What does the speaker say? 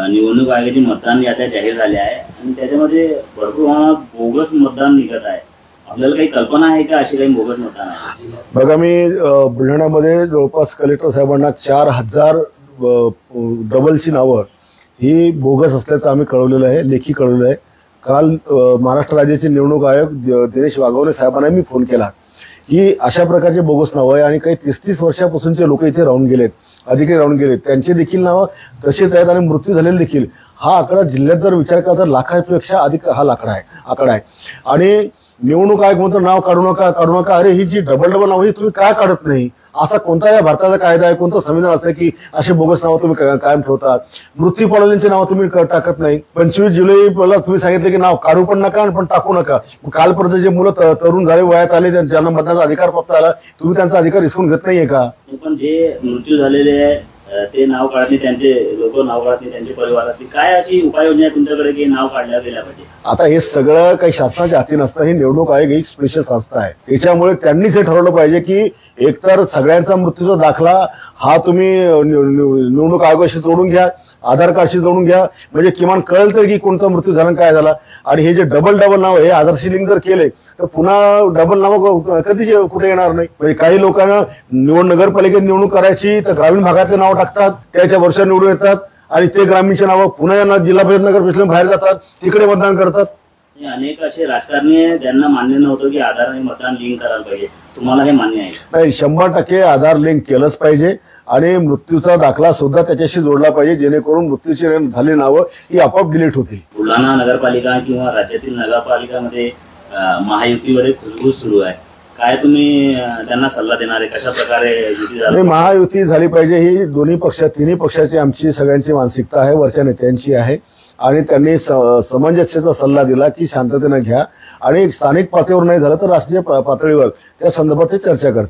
निवडणूक आयोगाची मतदान याद्या जाहीर झाल्या आहे आणि त्याच्यामध्ये भरपूर प्रमाणात बोगस मतदान निघत आहे। आपल्याला काही कल्पना आहे का अशी काही बोगस मतदान आहे? बघा, मी बुलढाण्यामध्ये जवळपास कलेक्टर साहेबांना 4000 डबलची नावं ही बोगस असल्याचं आम्ही कळवलेलं आहे, लेखी कळवलेलं आहे। काल महाराष्ट्र राज्याचे निवडणूक आयोग दिनेश वाघवणे साहेबांना मी फोन केला की अशा प्रकारचे बोगस नाव आहे आणि काही 30-30 वर्षापासूनचे लोक इथे राहून गेलेत, अधिकारी राहून गेलेत, त्यांचे देखील नावं तसेच आहेत आणि मृत्यू झालेले देखील। हा आकडा जिल्ह्यात जर विचार केला तर लाखापेक्षा अधिक हा आकडा आहे आणि निवडणूक आयोग म्हणतो नाव काढू नका। अरे ही जी डबल नाव ही तुम्ही काय काढत नाही? असा कोणता या भारताचा कायदा आहे, कोणतं संविधान असं की असे बोगस नावं तुम्ही कायम ठेवता? मृत्यू पावलेल्यांची नावं तुम्ही टाकत नाही। 25 जुलैला तुम्ही सांगितलं की नाव काढू पण नका पण टाकू नका। कालपर्यंत जे मुलं तरुण झाले, वयात आले, ज्यांना मतदानाचा अधिकार प्राप्त झाला, तुम्ही त्यांचा अधिकार हिसकून घेत नाहीये का? पण जे मृत्यू झालेले आहे ते नाव काढणे, त्यांचे लोक नाव काढणे, त्यांचे परिवारातली काय अशी उपाययोजना आहे तुमच्याकडे की नाव काढल्या गेल्या पाहिजे? आता हे सगळं काही शासनाच्या हाती नसतं, ही निवडणूक आयोग ही स्पेशल संस्था आहे। त्याच्यामुळे त्यांनीच हे ठरवलं पाहिजे की एकतर सगळ्यांचा मृत्यूचा दाखला हा तुम्ही निवडणूक आयोगाशी जोडून घ्या, आधार कार्डशी जोडून घ्या, म्हणजे किमान कळेल तर की कोणता मृत्यू झाला काय झाला। आणि हे जे डबल नाव हे आधारशी लिंक जर केले तर पुन्हा डबल नाव कधीच कुठे येणार नाही। म्हणजे काही लोकांना नगरपालिकेत निवडणूक करायची तर ग्रामीण भागातले नाव टाकतात, त्याच्या वर्ष निवडून येतात आणि ते ग्रामीणचे नाव पुन्हा जिल्हा परिषद नगर परिषद बाहेर जातात, तिकडे मतदान करतात। अनेक असे राजकारणी ज्यांना मान्य नव्हतं की आधार आणि मतदान लिंक करायला पाहिजे, तुम्हाला हे मान्य आहे? नाही, 100% आधार लिंक केलंच पाहिजे आणि मृत्यूचा दाखला सुद्धा त्याच्याशी जोडला पाहिजे, जेणेकरून मृत्यूची झालेली नावं ही आपोआप डिलीट होतील। बुलढाणा नगरपालिका किंवा राज्यातील नगरपालिकांमध्ये महायुतीवर खुसबुस सुरू आहे, काय तुम्ही त्यांना सल्ला देणार आहे? कशा प्रकारे युती झाली? महायुती झाली पाहिजे ही तिन्ही पक्षाची आमची सगळ्यांची मानसिकता आहे, वरच्या नेत्यांची आहे आणि त्यांनी समंजस्याचा सल्ला दिला की शांततेने घ्या आणि स्थानिक पातळीवर नाही झालं तर राष्ट्रीय पातळीवर त्या संदर्भात चर्चा करतील।